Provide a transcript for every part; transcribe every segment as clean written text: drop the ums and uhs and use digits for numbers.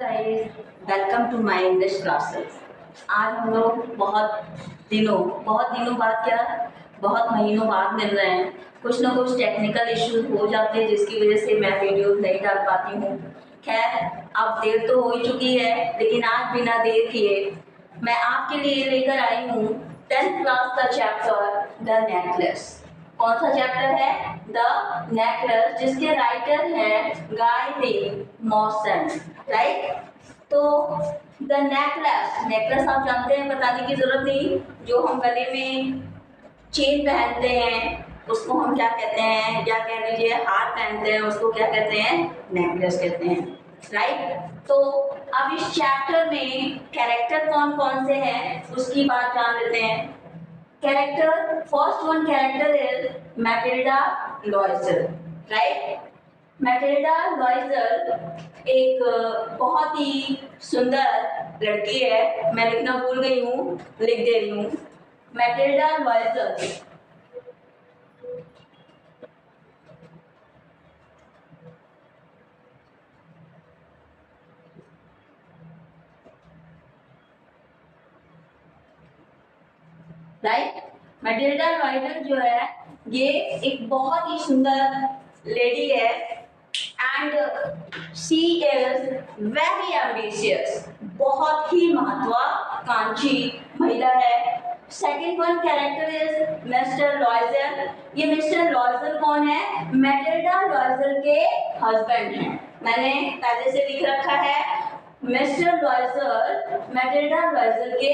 Guys, welcome to my English classes. आज हम लोग बहुत दिनों बाद क्या, बहुत महीनों बाद मिल रहे हैं। कुछ ना कुछ टेक्निकल इश्यूज हो जाते हैं जिसकी वजह से मैं वीडियोस नहीं डाल पाती हूँ। खैर, अब देर तो हो ही चुकी है, लेकिन आज बिना देर किए मैं आपके लिए लेकर आई हूँ 10th क्लास का चैप्टर द नेकलेस। कौन सा चैप्टर है? द नेकलेस, जिसके राइटर है गाय डी मॉसन। राइट। तो द नेकलेस, नेकलेस आप जानते हैं, बताने की जरूरत नहीं। जो हम गले में चेन पहनते हैं उसको हम क्या कहते हैं, या कह लीजिए हार पहनते हैं उसको क्या कहते हैं? नेकलेस कहते हैं। राइट। तो अब इस चैप्टर में कैरेक्टर कौन कौन से हैं उसकी बात जान लेते हैं। Character, first one character is Matilda Loisel. Right. Matilda Loisel एक बहुत ही सुंदर लड़की है। मैं लिखना भूल गई हूँ, लिख दे रही हूँ। Matilda Loisel right. Matilda Loisel जो है ये एक बहुत ही सुंदर लेडी है and she is very ambitious, बहुत ही महत्वाकांक्षी महिला है। Second one character is Mr Loisel. ये मिस्टर लॉयजर कौन है? मैटिल्डा लॉयजर के हस्बैंड हैं। मैंने पहले से लिख रखा है, मिस्टर लॉयजर मैटिल्डा लॉयजर के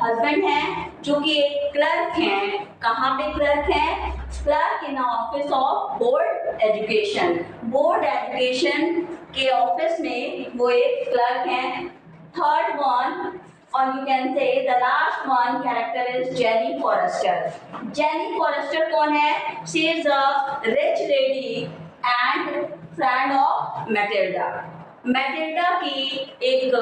हस्बैंड हैं, जो कि एक क्लर्क हैं। कहाँ पे क्लर्क हैं? Clerk in office of board education. Board education के ऑफिस में वो एक क्लर्क हैं। थर्ड वन, और you can say the last one character is Jenny Forrester. Jenny Forrester कौन है? She is a rich lady and friend of Matilda. Matilda की एक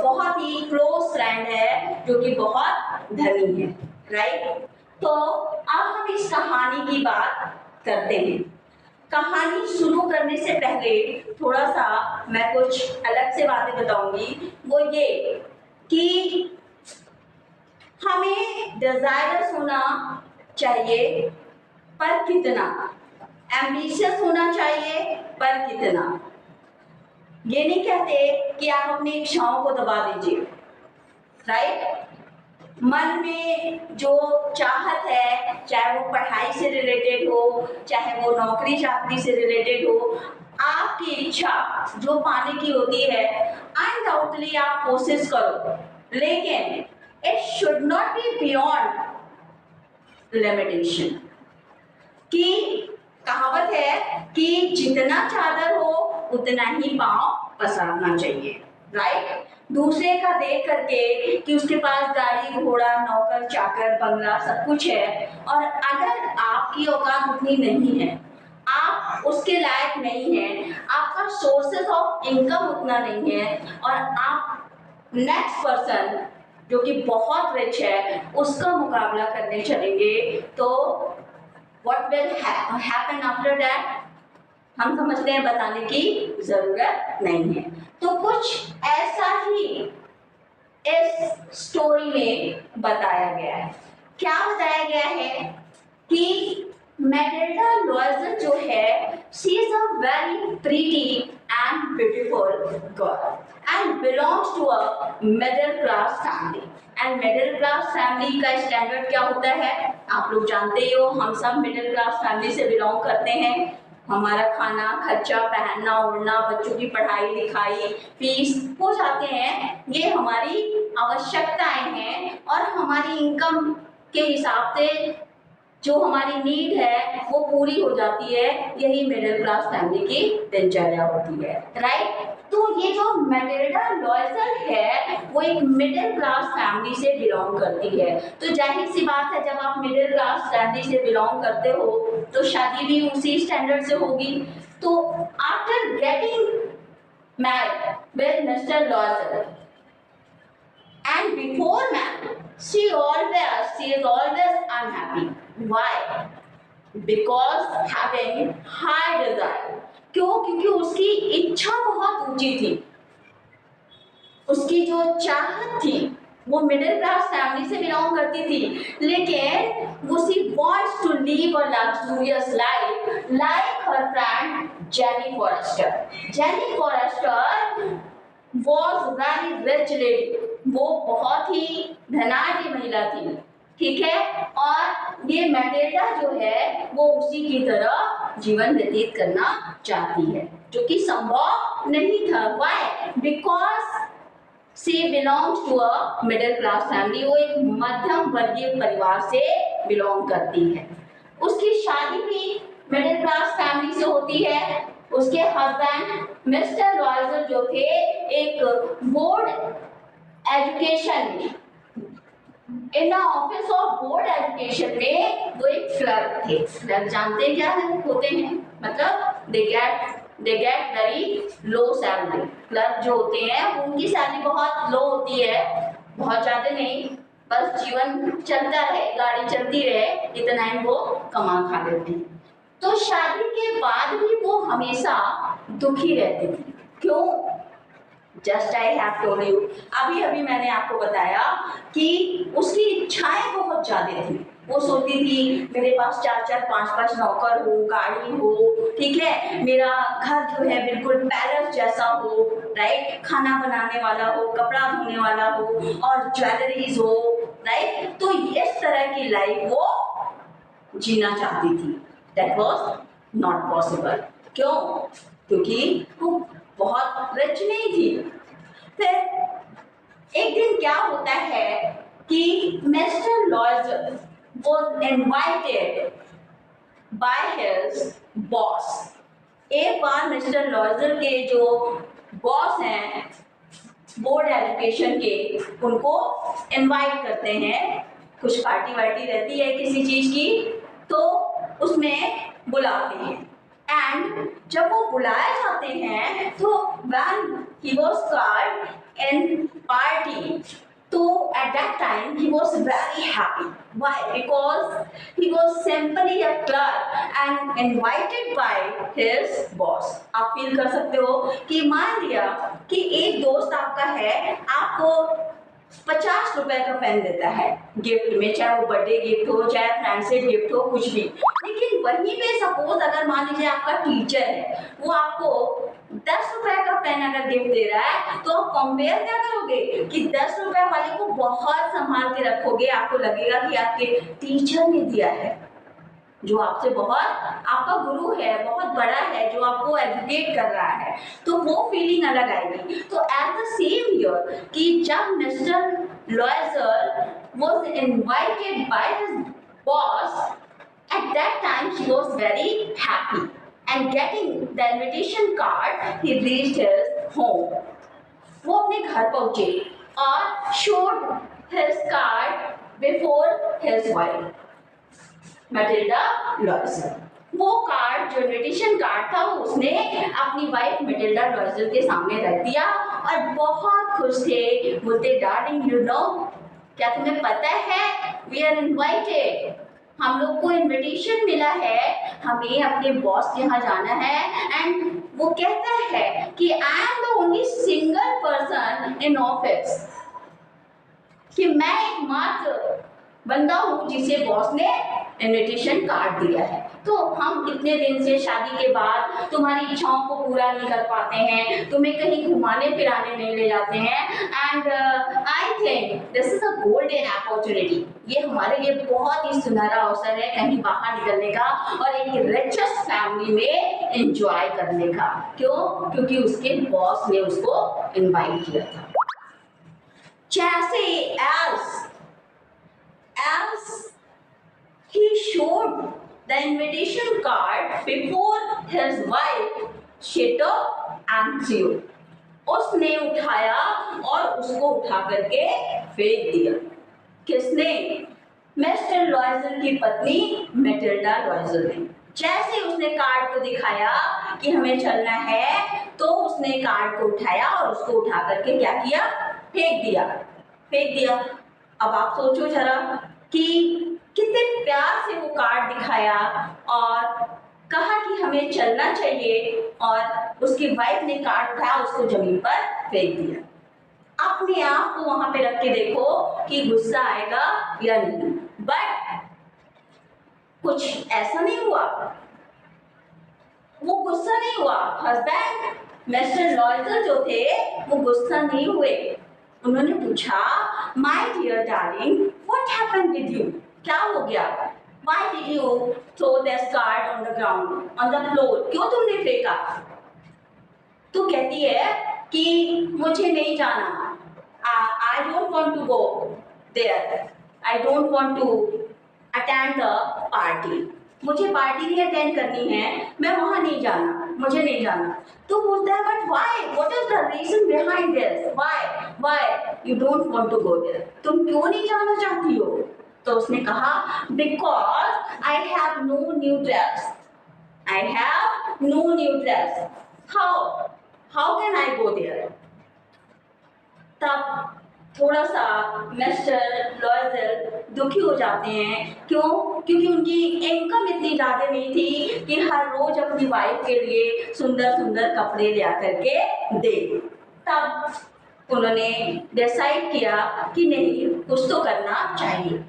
बहुत ही क्लोज फ्रेंड है जो कि बहुत धनी है। राइट। तो अब हम इस कहानी की बात करते हैं। कहानी शुरू करने से पहले थोड़ा सा मैं कुछ अलग से बातें बताऊंगी। वो ये कि हमें डिजायरस होना चाहिए, पर कितना? एम्बिशियस होना चाहिए, पर कितना? ये नहीं कहते कि आप अपनी इच्छाओं को दबा दीजिए। राइट। मन में जो चाहत है, चाहे वो पढ़ाई से रिलेटेड हो, चाहे वो नौकरी चाकरी से रिलेटेड हो, आपकी इच्छा जो पाने की होती है अनडाउटली आप कोशिश करो, लेकिन it should not be beyond limitation. कि कहावत है कि जितना चादर हो उतना ही पांव पसारना चाहिए। राइट। दूसरे का देख करके कि उसके पास गाड़ी घोड़ा नौकर चाकर बंगला सब कुछ है, और अगर आपकी औकात उतनी नहीं है, आप उसके लायक नहीं है, आपका सोर्सेस ऑफ इनकम उतना नहीं है, और आप नेक्स्ट पर्सन जो कि बहुत रिच है उसका मुकाबला करने चलेंगे, तो what will happen after that हम समझते हैं, बताने की जरूरत नहीं है। तो कुछ ऐसा ही इस स्टोरी में बताया गया है। क्या बताया गया है कि मैटिल्डा लॉयजर जो है, she is a very pretty and beautiful girl and belongs to a middle class family. And middle class family का स्टैंडर्ड क्या होता है आप लोग जानते ही हो। हम सब मिडिल क्लास फैमिली से बिलोंग करते हैं। हमारा खाना खर्चा, पहनना ओढ़ना, बच्चों की पढ़ाई लिखाई, फीस हो जाते हैं, ये हमारी आवश्यकताएं हैं, और हमारी इनकम के हिसाब से जो हमारी नीड है वो पूरी हो जाती है। यही मिडिल क्लास फैमिली की दिनचर्या होती है। राइट। तो ये जो मैटिल्डा लॉयजर है वो एक मिडिल क्लास फैमिली से बिलोंग करती है। तो जाहिर सी बात है, जब आप मिडिल क्लास फैमिली से बिलोंग करते हो तो शादी भी उसी स्टैंडर्ड से होगी। तो after getting married with Mr Loisel and before marriage she is always unhappy. Why? Because having high desire. क्यों? क्योंकि उसकी इच्छा बहुत ऊंची थी। उसकी जो चाहत थी वो मिडिल क्लास फैमिली से बिलोंग करती थी, लेकिन वो she wants to live a luxurious life like her friend Jenny Forrester. Jenny Forrester was very rich lady, वो बहुत ही धनाढ्य महिला थी, ठीक है। और ये मैटिल्डा जो है वो उसी की तरह जीवन व्यतीत करना चाहती है, जो कि संभव नहीं था। Why? Because she belongs to a middle class family, वो एक मध्यम वर्गीय परिवार से बिलोंग करती है। उसकी शादी भी मिडिल क्लास फैमिली से होती है। उसके हस्बैंड मिस्टर लॉयजर जो थे एक board education in the office of board education में वो एक क्लर्क थे। क्लर्क जानते हैं क्या होते हैं? मतलब they get very low salary. Clerk जो होते हैं उनकी सैलरी बहुत लो होती है, बहुत ज्यादा नहीं, बस जीवन चलता रहे, गाड़ी चलती रहे, इतना ही वो कमा खा लेते हैं। तो शादी के बाद भी वो हमेशा दुखी रहती थी। क्यों? Just I have told you, अभी अभी मैंने आपको बताया कि उसकी इच्छाएं बहुत ज्यादा थी। वो सोचती थी मेरे पास 4-4, 5-5 नौकर हो, गाड़ी हो, ठीक है, मेरा घर जो है बिल्कुल पैलेस जैसा हो, राइट, खाना बनाने वाला हो, कपड़ा धोने वाला हो और ज्वेलरीज हो, राइट। तो इस तरह की लाइफ वो जीना चाहती थी। That was not possible. क्यों? क्योंकि वो बहुत रिच नहीं थी। फिर एक दिन क्या होता है कि mister लॉयजर was invited by his boss। एक बार मिस्टर लॉयजर के जो बॉस हैं बोर्ड एजुकेशन के, उनको इनवाइट करते हैं। कुछ पार्टी वार्टी रहती है किसी चीज की, तो उसमें बुलाते हैं। एंड जब वो बुलाए जाते हैं तो when he was called in party, so at that time he was very happy। Why? Because he was simply a clerk and invited by his boss। आप फील कर सकते हो कि मान लिया कि एक दोस्त आपका है, आपको 50 रुपए का पेन देता है गिफ्ट में, चाहे वो बर्थडे गिफ्ट हो, चाहे फ्रेंडशिप गिफ्ट हो, कुछ भी। लेकिन वहीं पे सपोज अगर मान लीजिए आपका टीचर है, वो आपको 10 रुपए का पेन अगर गिफ्ट दे रहा है, तो आप कंपेयर क्या करोगे कि 10 रुपए वाले को बहुत संभाल के रखोगे। आपको लगेगा कि आपके टीचर ने दिया है, जो आपसे बहुत आपका गुरु है, बहुत बड़ा है, जो आपको एजुकेट कर रहा है, तो वो फीलिंग अलग आएगी। तो एट द सेम ईयर कि जब Mr Loisel was invited by his boss, at that time he was very happy and getting the invitation card he reached his home. वो अपने घर पहुंचे और showed his card before his wife Matilda Loisel. वो card जो invitation card था वो उसने अपनी वाइफ मैटिल्डा लॉयजर के सामने रख दिया और बहुत खुश थे। बोलते डार्लिंग यू नो, क्या तुम्हें पता है वी आर इनवाइटेड, हम लोग को इनविटेशन मिला है, हमें अपने बॉस के यहाँ जाना है। एंड वो कहता है कि I am the only single person in office, कि मैं एकमात्र बंदा हूँ जिसे बॉस ने इनविटेशन कार्ड दिया है। तो हम इतने दिन से शादी के बाद तुम्हारी इच्छाओं को पूरा नहीं कर पाते हैं, तुम्हें कहीं घुमाने फिराने नहीं ले जाते हैं। And I think this is a golden opportunity, ये हमारे लिए बहुत ही सुनहरा अवसर है कहीं बाहर निकलने का और एक रिचेस्ट फैमिली में एंजॉय करने का। क्यों? क्योंकि उसके बॉस ने उसको इनवाइट किया था। जैसे as he showed the invitation card before his wife, she took and threw। उसने उठाया और उसको उठा करके फेंक दिया। किसने? मिस्टर लॉयजर की पत्नी मैटिल्डा लॉयजर ने। जैसे उसने कार्ड को दिखाया कि हमें चलना है, तो उसने कार्ड को उठाया और उसको उठा करके क्या किया? फेंक दिया। अब आप सोचो जरा कि कितने प्यार से वो कार्ड दिखाया और कहा कि हमें चलना चाहिए, और उसकी वाइफ ने कार्ड उठाया, उसको जमीन पर फेंक दिया। अपने आप को वहां पे रख के देखो कि गुस्सा आएगा या नहीं। बट कुछ ऐसा नहीं हुआ, वो गुस्सा नहीं हुआ। हस्बैंड मिस्टर लॉयजर जो थे वो गुस्सा नहीं हुए। उन्होंने पूछा, my dear darling, what happened with you? क्या हो गया? Why did you throw this card on the ground, on the floor? क्यों तुमने फेंका? तो कहती है कि मुझे नहीं जाना, I don't want to go there, I don't want to attend the party. मुझे पार्टी नहीं अटेंड करनी है, मैं वहां नहीं जाना, मुझे नहीं जाना। तो बोलता है, but why, what is the reason behind this? Why you don't want to go there? तुम क्यों नहीं जाना चाहती हो? तो उसने कहा, because I have no new dress, I have no new dress, how can I go there? तब थोड़ा सा मिस्टर लॉयजर दुखी हो जाते हैं। क्यों? क्योंकि उनकी इनकम इतनी ज़्यादा नहीं थी कि हर रोज अपनी वाइफ के लिए सुंदर सुंदर कपड़े ले आकर के दे। तब उन्होंने डिसाइड किया कि नहीं, कुछ तो करना चाहिए।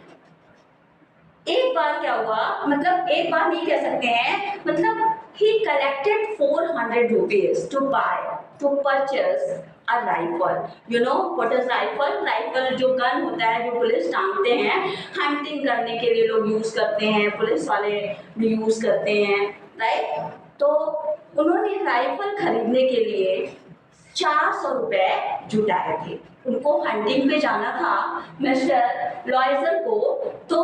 एक बार क्या हुआ, मतलब एक बार नहीं कह सकते हैं, मतलब he collected 400 rupees to purchase a rifle. You know what is rifle? Rifle जो गन होता है, जो पुलिस टांगते हैं, हंटिंग करने के लिए लोग यूज करते हैं, पुलिस वाले भी यूज करते हैं, राइट? तो उन्होंने राइफल खरीदने के लिए 400 रुपए जुटाए थे। उनको हंटिंग पे जाना था मिस्टर लॉयजर को, तो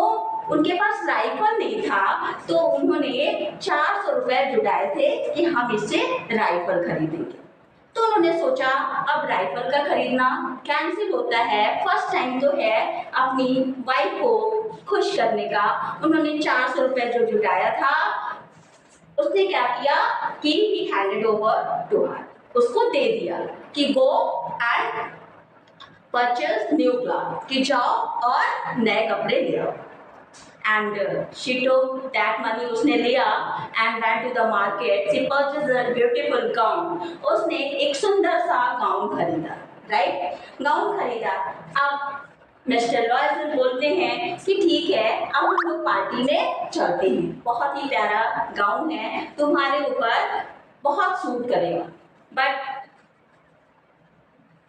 उनके पास राइफल नहीं था, तो उन्होंने 400 रुपए जुटाए थे कि हम इससे राइफल खरीदेंगे। तो उन्होंने सोचा अब राइफल का खरीदना कैंसिल होता है, फर्स्ट टाइम तो है अपनी वाइफ को खुश करने का। उन्होंने 400 रुपए जो जुटाया था, उसने क्या किया कि he handed over to her, उसको दे दिया कि go and purchase new cloth, कि जाओ और नए कपड़े ले आओ। And she took that money, उसने लिया and went to the market. She purchased a beautiful gown. उसने एक सुंदर सा गाउन खरीदा, राइट? गाउन खरीदा। अब मिस्टर लॉयजर बोलते हैं कि ठीक है, अब हम लोग पार्टी में चलते हैं, बहुत ही प्यारा गाउन है, तुम्हारे ऊपर बहुत सूट करेगा। बट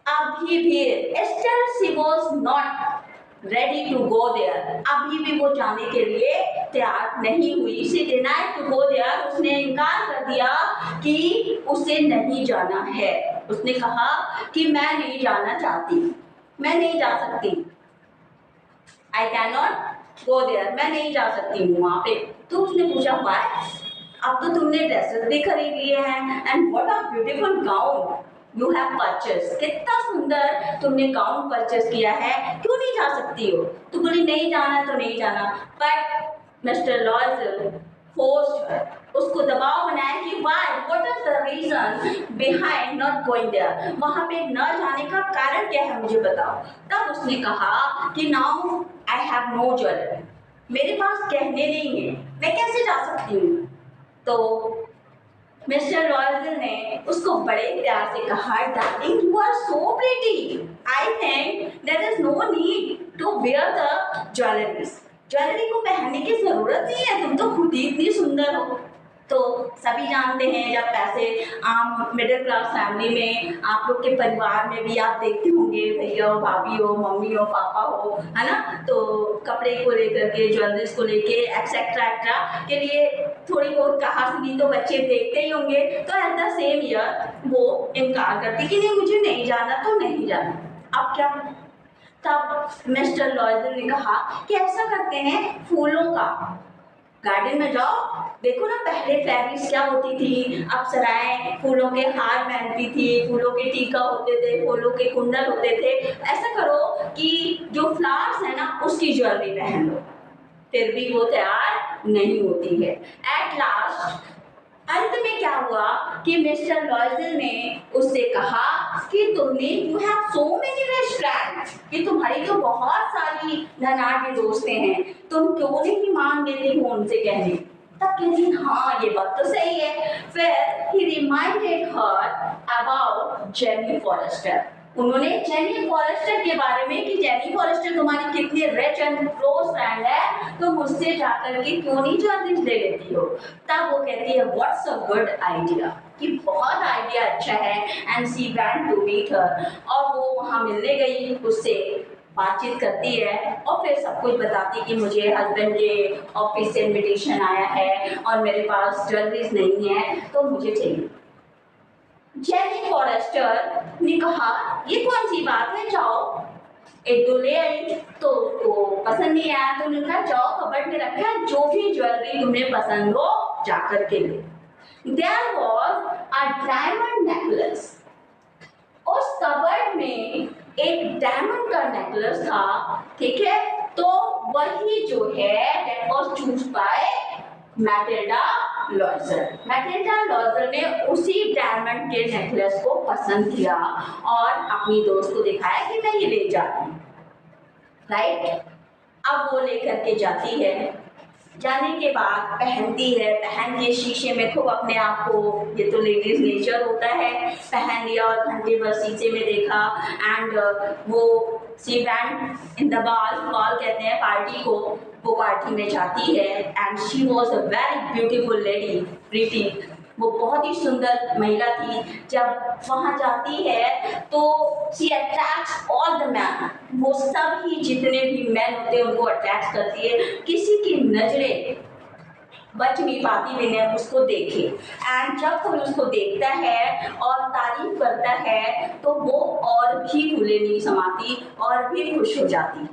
अभी भी still she was not ready to go there. अभी भी वो जाने के लिए तैयार नहीं हुई। She denied to go there. उसने इनकार कर दिया कि उसे नहीं जाना है। उसने कहा कि मैं नहीं जाना चाहती, मैं नहीं जा सकती, I cannot go there, मैं नहीं जा सकती हूँ वहाँ पे। तो उसने पूछा, why? अब तो तुमने ड्रेसेस भी खरीद लिए हैं, and what a beautiful gown you have purchased. कितना सुंदर तुमने गाउन परचेस किया है, क्यों नहीं जा सकती हो? तो बोली नहीं जाना तो नहीं जाना। But mister Loisel forced her, उसको दबाव बनाया कि why, what is the reason behind not going there? वहां पे न जाने का कारण क्या है, मुझे बताओ। तब उसने कहा कि now I have no jewellery, मेरे पास गहने नहीं है, मैं कैसे जा सकती हूँ? तो मिस्टर लॉयजर ने उसको बड़े प्यार से कहा, darling you are so pretty, I think there is no need to wear the jewelleries. Jewellery को पहनने की जरूरत नहीं है, तुम तो खुद ही इतनी सुंदर हो। तो सभी जानते हैं, जब पैसे आम मिडिल क्लास फैमिली में, आप लोग के परिवार में भी आप देखते होंगे, भैया हो, भाभी हो, मम्मी हो, पापा हो, है ना, तो कपड़े को लेकर के, ज्वेलरीज को लेके एक्सेट्रा एक्ट्रा के लिए थोड़ी बहुत कहा सुनी तो बच्चे देखते ही होंगे। तो एट द सेम ईयर वो इनकार करती कि नहीं, मुझे नहीं जाना तो नहीं जाना। अब क्या? तब मिस्टर लॉयजर ने कहा कि ऐसा करते हैं, फूलों का गार्डन में जाओ, देखो ना पहले फेरीज क्या होती थी, अप्सराएं फूलों के हार पहनती थी, फूलों के टीका होते थे, फूलों के कुंडल होते थे। ऐसा करो कि जो फ्लावर्स है ना, उसकी ज्वेलरी पहन लो। फिर भी वो तैयार नहीं होती है। एट लास्ट अंत में क्या हुआ कि मिस्टर लॉयजर ने उससे कहा कि तुमने, you have so many rich friends, कि तुम्हारी तो बहुत सारी धनाढ़ दोस्तें हैं, तुम क्यों नहीं मान लेती हो उनसे कहने? तब कहती हाँ ये बात तो सही है। फिर he reminded her about Jeanne Forestier. उन्होंने जेनी फॉरेस्टर के बारे में कि जेनी फॉरेस्टर तुम्हारी कितनी रिच एंड क्लोज फ्रेंड है, तो मुझसे जाकर के क्यों नहीं ज्वेलरीज ले लेती हो। तब वो कहती है व्हाट्स अ गुड आइडिया, कि बहुत आइडिया अच्छा है। And she went to meet her, और वो वहाँ मिलने गई, उससे बातचीत करती है और फिर सब कुछ बताती कि मुझे हस्बैंड के ऑफिस से इनविटेशन आया है और मेरे पास ज्वेलरीज नहीं है तो मुझे चाहिए। जेनी फॉरेस्टर ने कहा ये कौन सी बात है, जाओ। एक दो ले आई तो उसको पसंद नहीं आया, तो उन्होंने कहा जाओ कबर्ड में रखा है, जो भी ज्वेलरी तुम्हें पसंद हो जाकर के ले। There was a diamond necklace. उस कबर्ड में एक डायमंड का नेकलेस था, ठीक है। तो वही जो है that was chosen by Matilda Loisel. Matilda Loisel ने उसी डायमंड के नेकलेस को पसंद किया और अपनी दोस्त को दिखाया कि मैं ये ले जाती हूँ, राइट। अब वो लेकर के जाती है, जाने के बाद पहनती है, पहन के शीशे में खूब अपने आप को, ये तो लेडीज नेचर होता है, पहन लिया और घंटे भर शीशे में देखा। एंड वो शी वेंट इन द बाल कहते हैं पार्टी को, वो पार्टी में जाती है। And she was a very beautiful lady, pretty, वो बहुत ही सुंदर महिला थी। जब वहाँ जाती है तो she attracts all the man, वो सब ही जितने भी मैन होते हैं उनको अट्रैक्ट करती है, किसी की नजरें बच नहीं पाती बिना उसको देखे। एंड जब कोई उसको देखता है और तारीफ करता है तो वो और भी फूले नहीं समाती और भी खुश हो जाती है,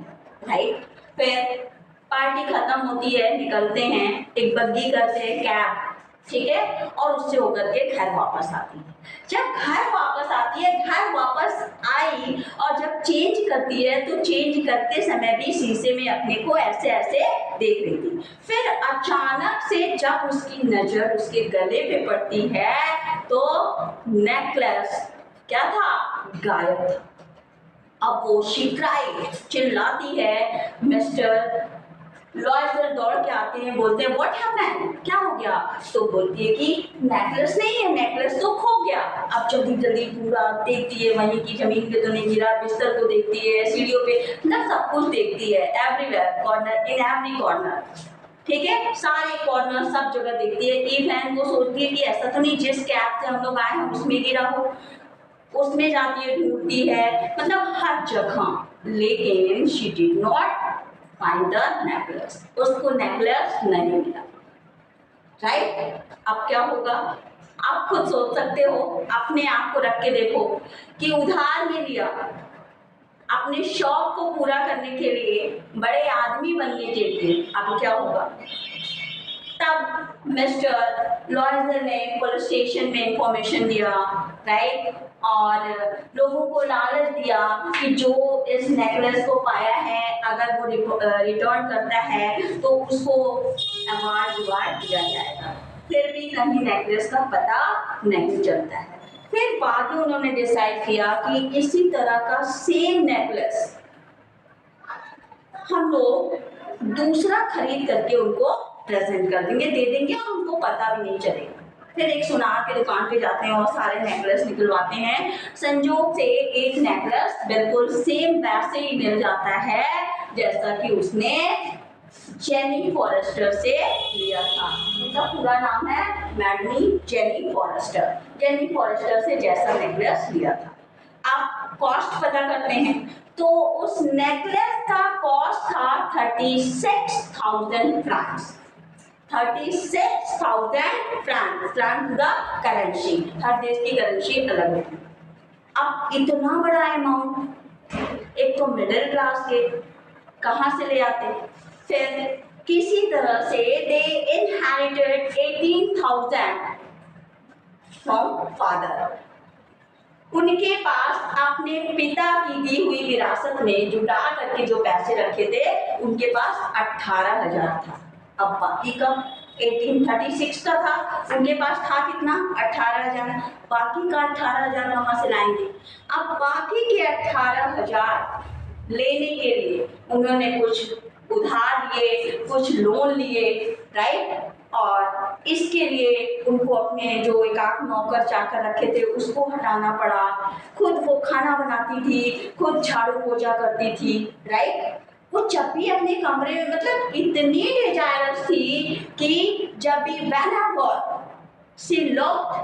राइट। फिर पार्टी खत्म होती है, निकलते हैं, एक बग्गी करते हैं, कैब, ठीक है, और उससे होकर के घर वापस आती है। जब घर वापस आती है, घर वापस आई और जब चेंज करती है तो चेंज करते समय भी शीशे में अपने को ऐसे ऐसे देख रही थी। फिर अचानक से जब उसकी नजर उसके गले पे पड़ती है तो नेकलेस क्या था, गायब था। अब वो शिकायत चिल्लाती है, मिस्टर लॉयजर दौड़ के आते हैं, बोलते हैं व्हाट हैपेंड, क्या हो गया। तो बोलती है कि नेकलेस नहीं है, नेकलेस तो खो गया। अब जल्दी जल्दी पूरा देखती है, वहीं की जमीन पे तो नहीं गिरा, बिस्तर को देखती है, सीढ़ियों पे, मतलब सब कुछ देखती है, everywhere, corner, in every corner, ठीक है, सारे कॉर्नर सब जगह देखती है। इवन वो सोचती है कि ऐसा तो नहीं जिस कैब से हम लोग आए हैं उसमें गिरा हो, उसमें जाती है, ढूंढती है, मतलब हर जगह, लेकिन she did not find the necklace, उसको नेकलेस नहीं मिला, राइट। अब क्या होगा आप खुद सोच सकते हो, अपने आप को रख के देखो कि उधार में लिया, अपने शौक को पूरा करने के लिए, बड़े आदमी बनने के लिए, अब क्या होगा। तब मिस्टर लॉयजर ने पुलिस स्टेशन में इंफॉर्मेशन दिया, राइट, और लोगों को लालच दिया कि जो इस नेकलेस को पाया है अगर वो रिटर्न करता है तो उसको अवार्ड दिया जाएगा। फिर भी कहीं नेकलेस का पता नहीं चलता है। फिर बाद में उन्होंने डिसाइड किया कि इसी तरह का सेम नेकलेस हम लोग दूसरा खरीद करके उनको प्रेजेंट कर देंगे, दे देंगे और उनको पता भी नहीं चलेगा। फिर एक सुनार के दुकान पे जाते हैं और सारे नेकलेस निकलवाते हैं। संजोग से एक नेकलेस बिल्कुल सेम वैसे ही मिल जाता है जैसा कि उसने जेनी फॉरेस्टर से लिया था। उनका पूरा नाम है मैडमी जेनी फॉरेस्टर। जेनी फॉरेस्टर से जैसा नेकलेस लिया था। आप कॉस्ट पता करते हैं तो उस नेकलेस का कॉस्ट था 36,000 francs. 36,000 francs, francs the currency, हर देश की करेंसी अलग है। अब इतना बड़ा अमाउंट एक तो मिडिल क्लास के कहाँ से ले आते। फिर किसी तरह से दे इनहेरिटेड 18,000 फ्रॉम फादर। उनके पास अपने पिता की दी हुई विरासत में जुटा करके जो पैसे रखे थे उनके पास 18,000 था। अब बाकी का 1836 का था, उनके पास था कितना, 18,000। बाकी का 18,000 कहाँ से लाएंगे। अब बाकी के 18,000 लेने के लिए उन्होंने कुछ उधार लिए, कुछ लोन लिए, राइट, और इसके लिए उनको अपने जो एक आध नौकर चाकर रखे थे उसको हटाना पड़ा। खुद वो खाना बनाती थी, खुद झाड़ू पोछा करती थी, राइट। वो जब भी अपने कमरे में मतलब इतनी डिजायरस थी कि जब भी whenever she locked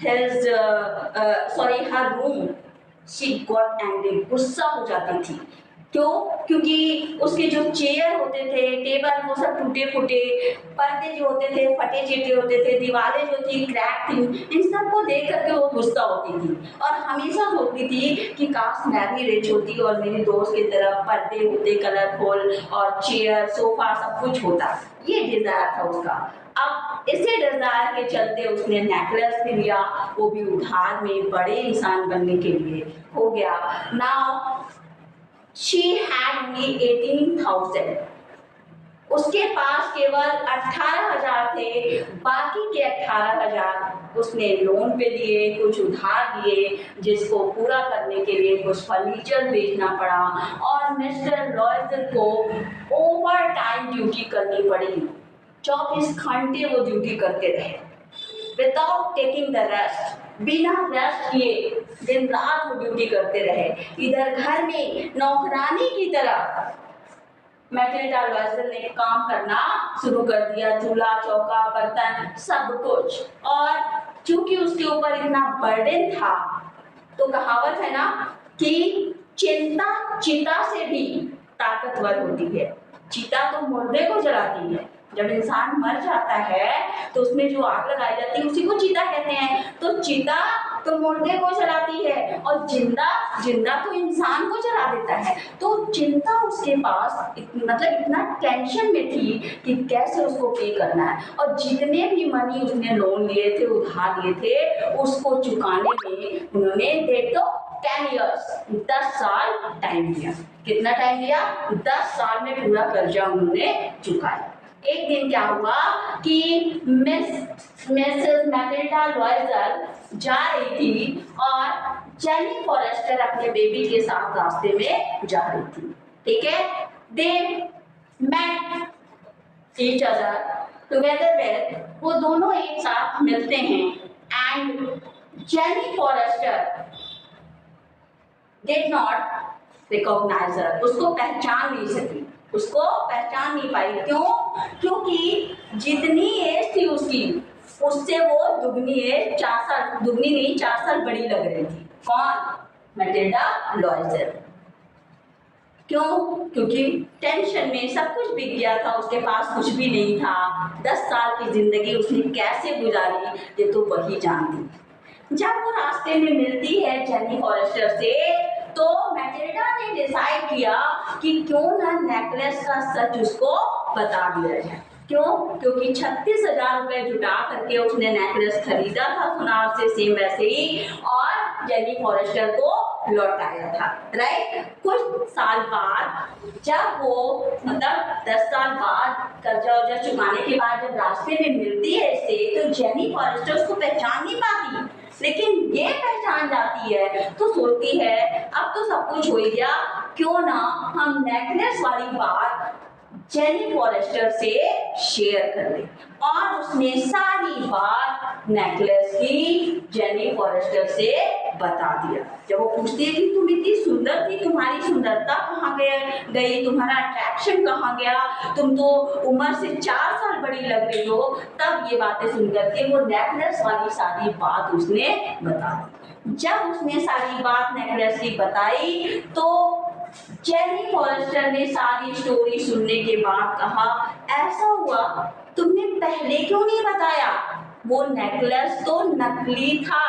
her room, she got angry, गुस्सा हो जाती थी। क्यों? क्योंकि उसके जो चेयर होते थे, टेबल, वो सब टूटे फूटे, पर्दे जो होते थे फटे चिटे होते थे, दीवारें जो थी क्रैक थी, इन सबको देख करके वो गुस्सा होती थी और हमेशा सोचती थी कि काश मैं भी रिच होती और मेरी दोस्त की तरफ पर्दे होते कलरफुल और चेयर सोफा सब कुछ होता। ये डिजायर था उसका। अब इसी डिजायर के चलते उसने नेकलेस भी लिया, वो भी उधार में, बड़े इंसान बनने के लिए हो गया। नाउ she had only 18,000, उसके पास केवल 18,000 थे, बाकी के 18,000 उसने लोन पे लिए, कुछ उधार लिए, जिसको पूरा करने के लिए कुछ फर्नीचर बेचना पड़ा और मिस्टर लॉयजर को ओवर टाइम ड्यूटी करनी पड़ी। 24 घंटे वो ड्यूटी करते रहे विदाउट टेकिंग द रेस्ट, बिना रेस्ट किए दिन रात वो ड्यूटी करते रहे। इधर घर में नौकरानी की तरह मैटिल्डा लॉयजर ने काम करना शुरू कर दिया, चूल्हा चौका बर्तन सब कुछ। और चूंकि उसके ऊपर इतना बर्डन था, तो कहावत है ना कि चिंता चिता से भी ताकतवर होती है। चिता तो मुर्दे को जलाती है, जब इंसान मर जाता है तो उसमें जो आग लगाई जाती है उसी को चिता कहते हैं। तो चिता तो मुर्दे को जलाती है और जिंदा तो इंसान को जला देता है। तो चिंता उसके पास मतलब इतना टेंशन में थी कि कैसे उसको पे करना है, और जितने भी मनी उसने लोन लिए थे, उधार लिए थे, उसको चुकाने में उन्होंने डेढ़ तो 10 years 10 साल टाइम दिया। कितना टाइम दिया? 10 साल में पूरा कर्जा उन्होंने चुकाया। एक दिन क्या हुआ कि मिसेस मैटिल्डा लॉयजर जा रही थी और जेनी फॉरेस्टर अपने बेबी के साथ रास्ते में जा रही थी, ठीक है। They met each other together with, वो दोनों एक साथ मिलते हैं and Jeanne Forestier did not recognise her, उसको पहचान नहीं सकी, उसको पहचान नहीं पाई। क्यों? क्योंकि जितनी एज थी उसकी उससे वो दुगनी एज 4 साल, दुगनी नहीं 4 साल बड़ी लग रही थी। कौन? मैटिल्डा लॉयजर। क्यों? क्योंकि टेंशन में सब कुछ बिक गया था, उसके पास कुछ भी नहीं था। 10 साल की जिंदगी उसने कैसे गुजारी ये तो वही जानती। जब वो रास्ते में मिलती है जेनी फॉरेस्टर से, तो मैटिल्डा ने डिसाइड किया कि क्यों ना नेकलेस का सच उसको बता दिया जाए। क्यों? क्योंकि 36,000 रुपए जुटा करके उसने नेकलेस खरीदा था सुनार से, सेम वैसे ही, और जेनी फॉरेस्टर को लौटाया था, राइट। कुछ साल बाद जब वो मतलब 10 साल बाद कर्जा वर्जा चुकाने के बाद जब रास्ते में मिलती है इससे, तो जेनी फॉरेस्टर उसको पहचान नहीं पाती, लेकिन ये पहचान जाती है तो सोचती है अब तो सब कुछ हो गया, क्यों ना हम नेकलेस वाली बात जेनी फॉरेस्टर से शेयर कर ले। और उसने सारी बात नेकलेस की जेनी फॉरेस्टर से बता दिया। जब वो पूछती है कि तुम इतनी सुंदर थी, तुम्हारी सुंदरता कहाँ गई, तुम्हारा अट्रैक्शन कहाँ गया, तुम तो उम्र से 4 साल बड़ी लग रही हो, तब ये बातें सुनकर के वो नेकलेस वाली सारी बात उसने बता दी। जब उसने सारी बात नेकलेस की बताई तो जेनी फॉरेस्टर ने सारी स्टोरी सुनने के बाद कहा, ऐसा हुआ, तुमने पहले क्यों नहीं बताया? वो नेकलेस तो नकली था।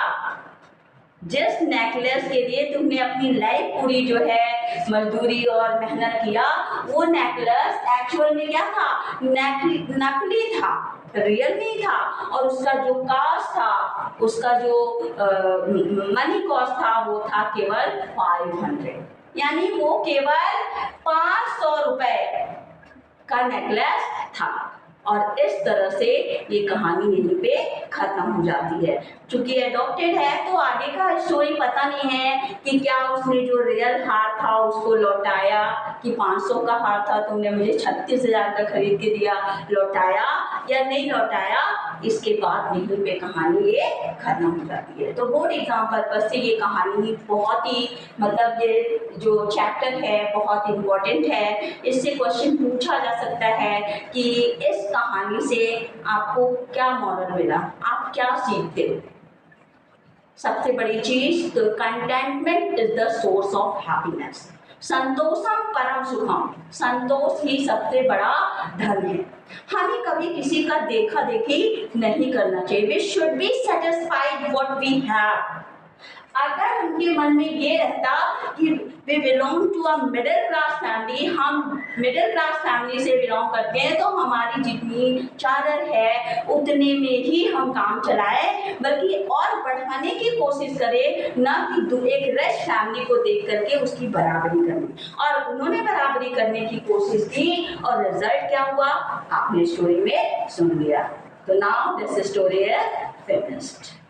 जिस नेकलेस के लिए तुमने अपनी लाइफ पूरी जो है मजदूरी और मेहनत किया, वो नेकलेस एक्चुअल में क्या था? नकली था, रियल नहीं था। और उसका जो कॉस्ट था, उसका जो मनी कॉस्ट था, वो था केवल 500, यानी वो केवल 500 रुपए का नेकलेस था। और इस तरह से ये कहानी यहीं पे खत्म हो जाती है। चूंकि एडॉप्टेड है तो आगे का स्टोरी पता नहीं है कि क्या उसने जो रियल हार था उसको लौटाया, कि 500 का हार था तुमने मुझे 36,000 का खरीद के दिया, लौटाया या नहीं लौटाया। इसके बाद यहीं पे कहानी ये खत्म हो जाती है। तो बोर्ड एग्जाम पर्पज से ये कहानी बहुत ही मतलब ये जो चैप्टर है बहुत इम्पोर्टेंट है। इससे क्वेश्चन पूछा जा सकता है कि इस कहानी से आपको क्या मॉरल मिला, आप क्या सीखते हो। सबसे बड़ी चीज तो contentment is the source of happiness. संतोषम परम सुखम, संतोष ही सबसे बड़ा धन है। हमें कभी किसी का देखा देखी नहीं करना चाहिए। We should be satisfied what we have. अगर उनके मन में ये रहता कि we belong to a middle class family, हम मिडिल क्लास फैमिली से बिलोंग करते हैं, तो हमारी जितनी चादर है उतने में ही हम काम चलाए, बल्कि और बढ़ाने की कोशिश करें, ना कि एक रिच फैमिली को देख करके उसकी बराबरी करनी। और उन्होंने बराबरी करने की कोशिश की और रिजल्ट क्या हुआ आपने स्टोरी में सुन लिया। तो now this story is finished.